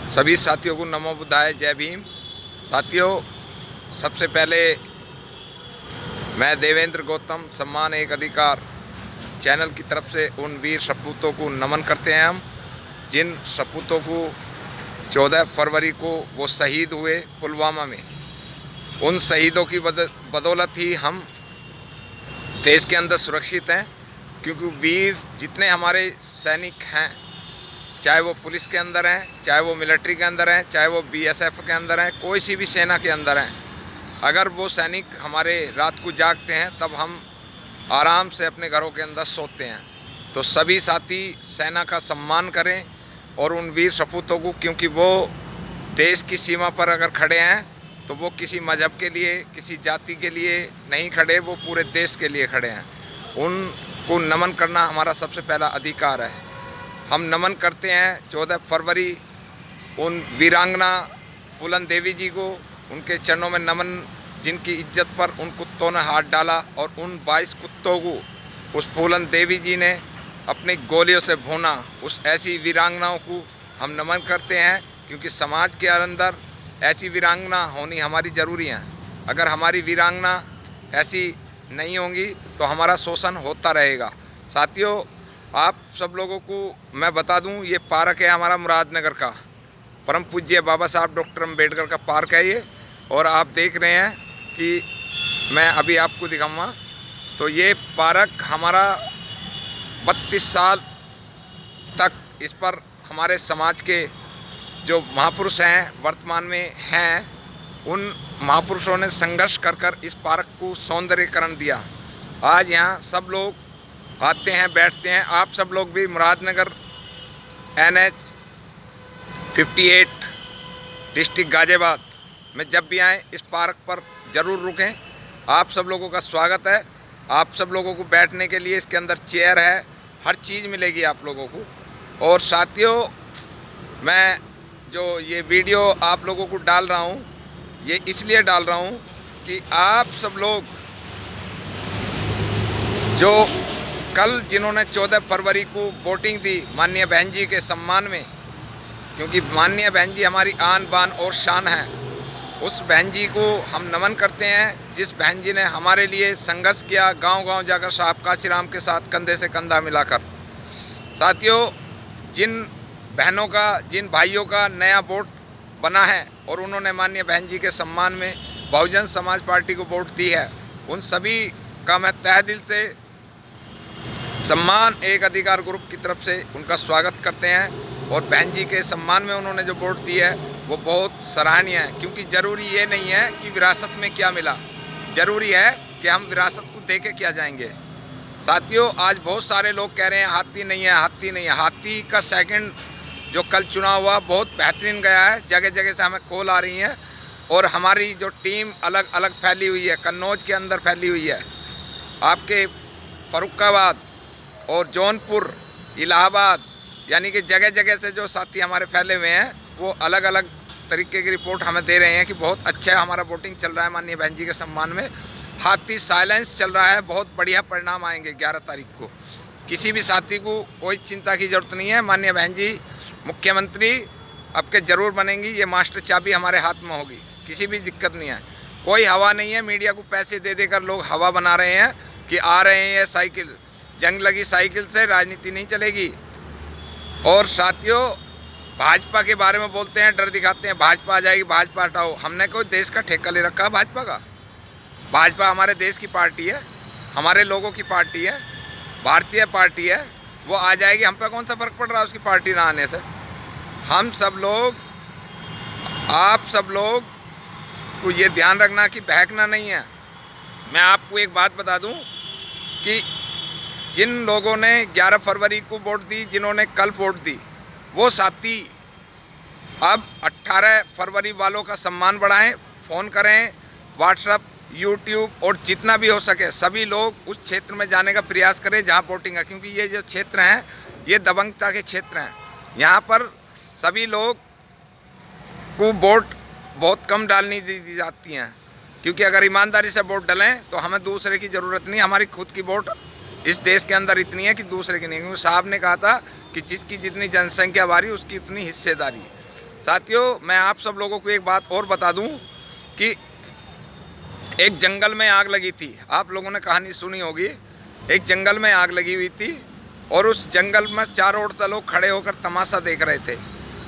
सभी साथियों को नमो बुद्धाय, जय भीम। साथियों, सबसे पहले मैं देवेंद्र गौतम सम्मान एक अधिकार चैनल की तरफ से उन वीर सपूतों को नमन करते हैं हम, जिन सपूतों को 14 फरवरी को वो शहीद हुए पुलवामा में। उन शहीदों की बदौलत ही हम देश के अंदर सुरक्षित हैं, क्योंकि वीर जितने हमारे सैनिक हैं, चाहे वो पुलिस के अंदर हैं, चाहे वो मिलिट्री के अंदर हैं, चाहे वो बीएसएफ के अंदर हैं, कोई सी भी सेना के अंदर हैं, अगर वो सैनिक हमारे रात को जागते हैं तब हम आराम से अपने घरों के अंदर सोते हैं। तो सभी साथी सेना का सम्मान करें और उन वीर सपूतों को, क्योंकि वो देश की सीमा पर अगर खड़े हैं तो वो किसी मज़हब के लिए, किसी जाति के लिए नहीं खड़े, वो पूरे देश के लिए खड़े हैं। उनको नमन करना हमारा सबसे पहला अधिकार है। हम नमन करते हैं 14 फरवरी उन वीरांगना फूलन देवी जी को, उनके चरणों में नमन, जिनकी इज्जत पर उन कुत्तों ने हाथ डाला और उन 22 कुत्तों को उस फूलन देवी जी ने अपनी गोलियों से भूना। उस ऐसी वीरांगनाओं को हम नमन करते हैं, क्योंकि समाज के अंदर ऐसी वीरांगना होनी हमारी ज़रूरी है। अगर हमारी वीरांगना ऐसी नहीं होंगी तो हमारा शोषण होता रहेगा। साथियों, आप सब लोगों को मैं बता दूं, ये पार्क है हमारा मुरादनगर का, परम पूज्य बाबा साहब डॉक्टर अम्बेडकर का पार्क है ये। और आप देख रहे हैं कि मैं अभी आपको दिखाऊंगा, तो ये पार्क हमारा 32 साल तक इस पर हमारे समाज के जो महापुरुष हैं, वर्तमान में हैं, उन महापुरुषों ने संघर्ष कर इस पार्क को सौंदर्यीकरण दिया। आज यहाँ सब लोग आते हैं, बैठते हैं। आप सब लोग भी मुरादनगर NH 58 डिस्ट्रिक्ट गाजियाबाद में जब भी आएँ इस पार्क पर ज़रूर रुकें। आप सब लोगों का स्वागत है। आप सब लोगों को बैठने के लिए इसके अंदर चेयर है, हर चीज़ मिलेगी आप लोगों को। और साथियों, मैं जो ये वीडियो आप लोगों को डाल रहा हूँ, ये इसलिए डाल रहा हूँ कि आप सब लोग जो कल जिन्होंने 14 फरवरी को वोटिंग दी माननीय बहन जी के सम्मान में, क्योंकि माननीय बहन जी हमारी आन बान और शान है, उस बहन जी को हम नमन करते हैं, जिस बहन जी ने हमारे लिए संघर्ष किया, गांव-गांव जाकर साहब काशीराम के साथ कंधे से कंधा मिलाकर। साथियों, जिन बहनों का, जिन भाइयों का नया वोट बना है और उन्होंने माननीय बहन जी के सम्मान में बहुजन समाज पार्टी को वोट दी है, उन सभी का मैं तहे दिल से सम्मान एक अधिकार ग्रुप की तरफ से उनका स्वागत करते हैं। और बहन जी के सम्मान में उन्होंने जो वोट दी है वो बहुत सराहनीय है, क्योंकि ज़रूरी ये नहीं है कि विरासत में क्या मिला, ज़रूरी है कि हम विरासत को दे के क्या जाएंगे। साथियों, आज बहुत सारे लोग कह रहे हैं हाथी नहीं है, हाथी नहीं है। हाथी का सेकंड जो कल चुनाव हुआ बहुत बेहतरीन गया है, जगह जगह से हमें कॉल आ रही हैं। और हमारी जो टीम अलग अलग फैली हुई है, कन्नौज के अंदर फैली हुई है, आपके फर्रुखाबाद और जौनपुर, इलाहाबाद, यानी कि जगह जगह से जो साथी हमारे फैले हुए हैं, वो अलग अलग तरीके की रिपोर्ट हमें दे रहे हैं कि बहुत अच्छा हमारा वोटिंग चल रहा है माननीय बहन जी के सम्मान में। हाथी साइलेंस चल रहा है, बहुत बढ़िया परिणाम आएंगे 11 तारीख को। किसी भी साथी को कोई चिंता की ज़रूरत नहीं है। माननीय बहन जी मुख्यमंत्री आपके ज़रूर बनेंगी, ये मास्टर चाबी हमारे हाथ में होगी, किसी भी दिक्कत नहीं है। कोई हवा नहीं है, मीडिया को पैसे दे देकर लोग हवा बना रहे हैं कि आ रहे हैं ये साइकिल, जंग लगी साइकिल से राजनीति नहीं चलेगी। और साथियों, भाजपा के बारे में बोलते हैं, डर दिखाते हैं, भाजपा आ जाएगी, भाजपा हटाओ। हमने कोई देश का ठेका ले रखा है भाजपा का? भाजपा हमारे देश की पार्टी है, हमारे लोगों की पार्टी है, भारतीय पार्टी है। वो आ जाएगी, हम पे कौन सा फ़र्क पड़ रहा है उसकी पार्टी ना आने से। हम सब लोग, आप सब लोग को ये ध्यान रखना कि बहकना नहीं है। मैं आपको एक बात बता दूं कि जिन लोगों ने 11 फरवरी को वोट दी, जिन्होंने कल वोट दी, वो साथी अब 18 फरवरी वालों का सम्मान बढ़ाएं, फ़ोन करें, व्हाट्सएप, यूट्यूब और जितना भी हो सके सभी लोग उस क्षेत्र में जाने का प्रयास करें जहां वोटिंग है, क्योंकि ये जो क्षेत्र हैं ये दबंगता के क्षेत्र हैं। यहाँ पर सभी लोग को वोट बहुत कम डालनी दी जाती हैं, क्योंकि अगर ईमानदारी से वोट डालें तो हमें दूसरे की ज़रूरत नहीं, हमारी खुद की वोट इस देश के अंदर इतनी है कि दूसरे की नहीं, क्योंकि साहब ने कहा था कि जिसकी जितनी जनसंख्या बारी उसकी उतनी हिस्सेदारी। साथियों, मैं आप सब लोगों को एक बात और बता दूं कि एक जंगल में आग लगी थी। आप लोगों ने कहानी सुनी होगी। एक जंगल में आग लगी हुई थी और उस जंगल में चारों ओर से लोग खड़े होकर तमाशा देख रहे थे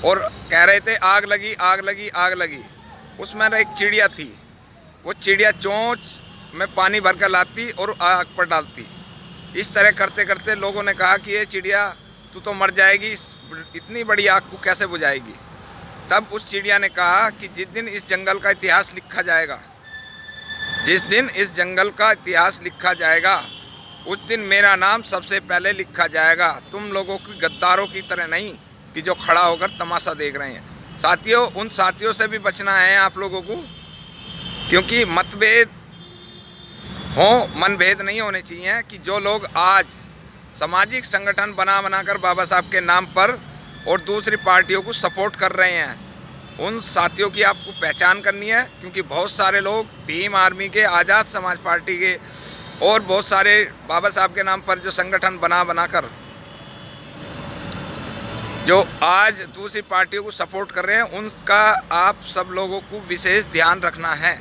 और कह रहे थे आग लगी, आग लगी, आग लगी। उसमें एक चिड़िया थी। वो चिड़िया चोंच में पानी भर कर लाती और आग पर डालती। इस तरह करते करते लोगों ने कहा कि ये चिड़िया तू तो मर जाएगी, इतनी बड़ी आग को कैसे बुझाएगी। तब उस चिड़िया ने कहा कि जिस दिन इस जंगल का इतिहास लिखा जाएगा, जिस दिन इस जंगल का इतिहास लिखा जाएगा, उस दिन मेरा नाम सबसे पहले लिखा जाएगा। तुम लोगों की गद्दारों की तरह नहीं कि जो खड़ा होकर तमाशा देख रहे हैं। साथियों, उन साथियों से भी बचना है आप लोगों को, क्योंकि मतभेद हो, मनभेद नहीं होने चाहिए। कि जो लोग आज सामाजिक संगठन बनाकर बाबा साहब के नाम पर और दूसरी पार्टियों को सपोर्ट कर रहे हैं, उन साथियों की आपको पहचान करनी है। क्योंकि बहुत सारे लोग भीम आर्मी के, आज़ाद समाज पार्टी के और बहुत सारे बाबा साहब के नाम पर जो संगठन बनाकर जो आज दूसरी पार्टियों को सपोर्ट कर रहे हैं, उनका आप सब लोगों को विशेष ध्यान रखना है।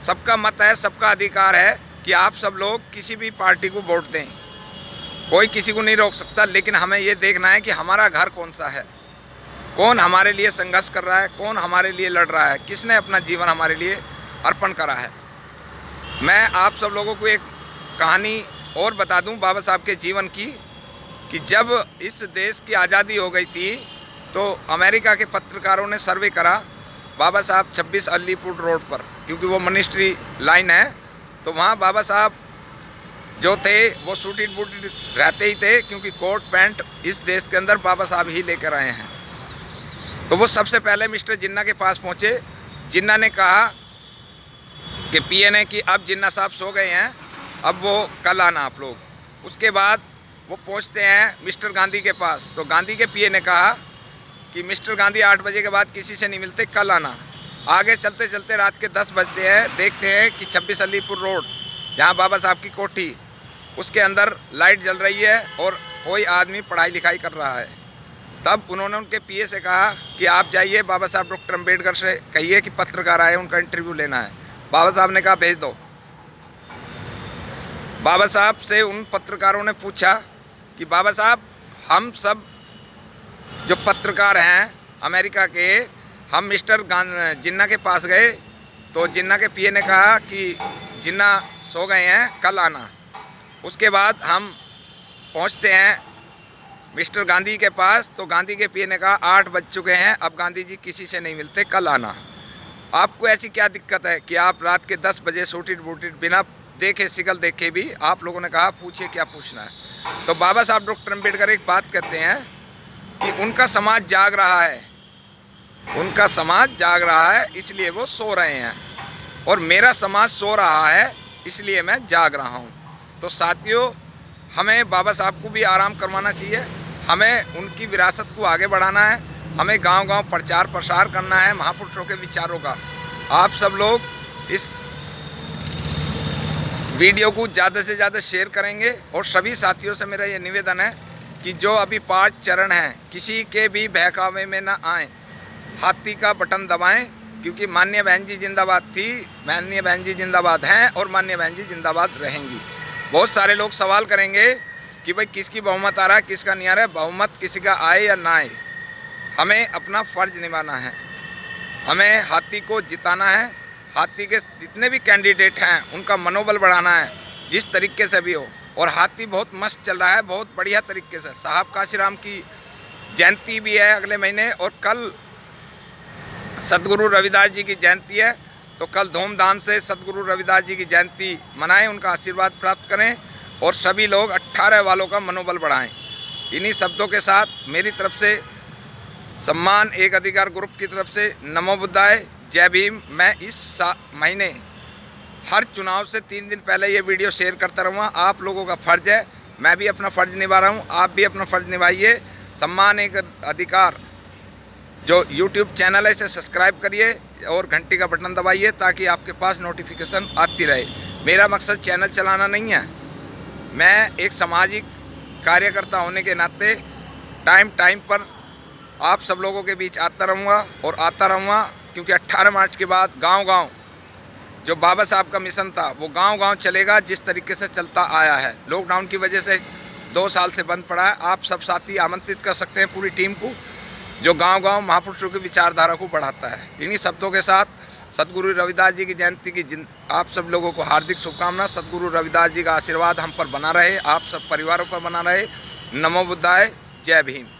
सबका मत है, सबका अधिकार है कि आप सब लोग किसी भी पार्टी को वोट दें, कोई किसी को नहीं रोक सकता। लेकिन हमें ये देखना है कि हमारा घर कौन सा है, कौन हमारे लिए संघर्ष कर रहा है, कौन हमारे लिए लड़ रहा है, किसने अपना जीवन हमारे लिए अर्पण करा है। मैं आप सब लोगों को एक कहानी और बता दूं बाबा साहब के जीवन की, कि जब इस देश की आज़ादी हो गई थी तो अमेरिका के पत्रकारों ने सर्वे करा बाबा साहब 26 अलीपुर रोड पर, क्योंकि वो मिनिस्ट्री लाइन है। तो वहाँ बाबा साहब जो थे वो सूटेड बूटेड रहते ही थे, क्योंकि कोट पैंट इस देश के अंदर बाबा साहब ही लेकर आए हैं। तो वो सबसे पहले मिस्टर जिन्ना के पास पहुँचे। जिन्ना ने कहा कि पीए ने कि अब जिन्ना साहब सो गए हैं, अब वो कल आना आप लोग। उसके बाद वो पहुंचते हैं मिस्टर गांधी के पास। तो गांधी के पीए ने कहा कि मिस्टर गांधी 8 बजे के बाद किसी से नहीं मिलते, कल आना। आगे चलते चलते रात के 10 बजते हैं, देखते हैं कि 26 अलीपुर रोड, जहां बाबा साहब की कोठी, उसके अंदर लाइट जल रही है और कोई आदमी पढ़ाई लिखाई कर रहा है। तब उन्होंने उनके पीए से कहा कि आप जाइए बाबा साहब डॉक्टर अम्बेडकर से कहिए कि पत्रकार आए, उनका इंटरव्यू लेना है। बाबा साहब ने कहा भेज दो। बाबा साहब से उन पत्रकारों ने पूछा कि बाबा साहब, हम सब जो पत्रकार हैं अमेरिका के, हम मिस्टर जिन्ना के पास गए तो जिन्ना के पीए ने कहा कि जिन्ना सो गए हैं, कल आना। उसके बाद हम पहुंचते हैं मिस्टर गांधी के पास। तो गांधी के पीए ने कहा 8 बज चुके हैं, अब गांधी जी किसी से नहीं मिलते, कल आना। आपको ऐसी क्या दिक्कत है कि आप रात के 10 बजे सूटेड बूटेड बिना देखे शिकल देखे भी, आप लोगों ने कहा पूछिए क्या पूछना है। तो बाबा साहब डॉक्टर अम्बेडकर एक बात कहते हैं कि उनका समाज जाग रहा है, उनका समाज जाग रहा है इसलिए वो सो रहे हैं, और मेरा समाज सो रहा है इसलिए मैं जाग रहा हूँ। तो साथियों, हमें बाबा साहब को भी आराम करवाना चाहिए, हमें उनकी विरासत को आगे बढ़ाना है, हमें गांव-गांव प्रचार प्रसार करना है महापुरुषों के विचारों का। आप सब लोग इस वीडियो को ज़्यादा से ज़्यादा शेयर करेंगे। और सभी साथियों से मेरा ये निवेदन है कि जो अभी 5 चरण हैं, किसी के भी बहकावे में ना आएँ, हाथी का बटन दबाएं, क्योंकि माननीय बहन जी जिंदाबाद थी, माननीय बहन जी जिंदाबाद हैं और माननीय बहन जी जिंदाबाद रहेंगी। बहुत सारे लोग सवाल करेंगे कि भाई किसकी बहुमत आ रहा है, किसका नहीं आ रहा है। बहुमत किसी का आए या ना आए, हमें अपना फ़र्ज निभाना है, हमें हाथी को जिताना है। हाथी के जितने भी कैंडिडेट हैं उनका मनोबल बढ़ाना है, जिस तरीके से भी हो। और हाथी बहुत मस्त चल रहा है, बहुत बढ़िया तरीके से। साहब काशीराम की जयंती भी है अगले महीने, और कल सतगुरु रविदास जी की जयंती है। तो कल धूमधाम से सतगुरु रविदास जी की जयंती मनाएं, उनका आशीर्वाद प्राप्त करें और सभी लोग 18 वालों का मनोबल बढ़ाएं। इन्हीं शब्दों के साथ मेरी तरफ से, सम्मान एक अधिकार ग्रुप की तरफ से, नमो बुद्धाय, जय भीम। मैं इस महीने हर चुनाव से 3 दिन पहले ये वीडियो शेयर करता रहूँगा। आप लोगों का फ़र्ज़ है, मैं भी अपना फ़र्ज़ निभा रहा हूँ, आप भी अपना फ़र्ज़ निभाइए। सम्मान एक अधिकार जो YouTube चैनल है इसे सब्सक्राइब करिए और घंटी का बटन दबाइए ताकि आपके पास नोटिफिकेशन आती रहे। मेरा मकसद चैनल चलाना नहीं है, मैं एक सामाजिक कार्यकर्ता होने के नाते टाइम पर आप सब लोगों के बीच आता रहूँगा क्योंकि 18 मार्च के बाद गांव-गांव जो बाबा साहब का मिशन था वो गांव-गांव चलेगा, जिस तरीके से चलता आया है। लॉकडाउन की वजह से 2 साल से बंद पड़ा है। आप सब साथी आमंत्रित कर सकते हैं पूरी टीम को, जो गांव-गांव महापुरुषों की विचारधारा को बढ़ाता है। इन्हीं शब्दों के साथ सदगुरु रविदास जी की जयंती की आप सब लोगों को हार्दिक शुभकामना। सदगुरु रविदास जी का आशीर्वाद हम पर बना रहे, आप सब परिवारों पर बना रहे। नमो बुद्धाय, जय भीम।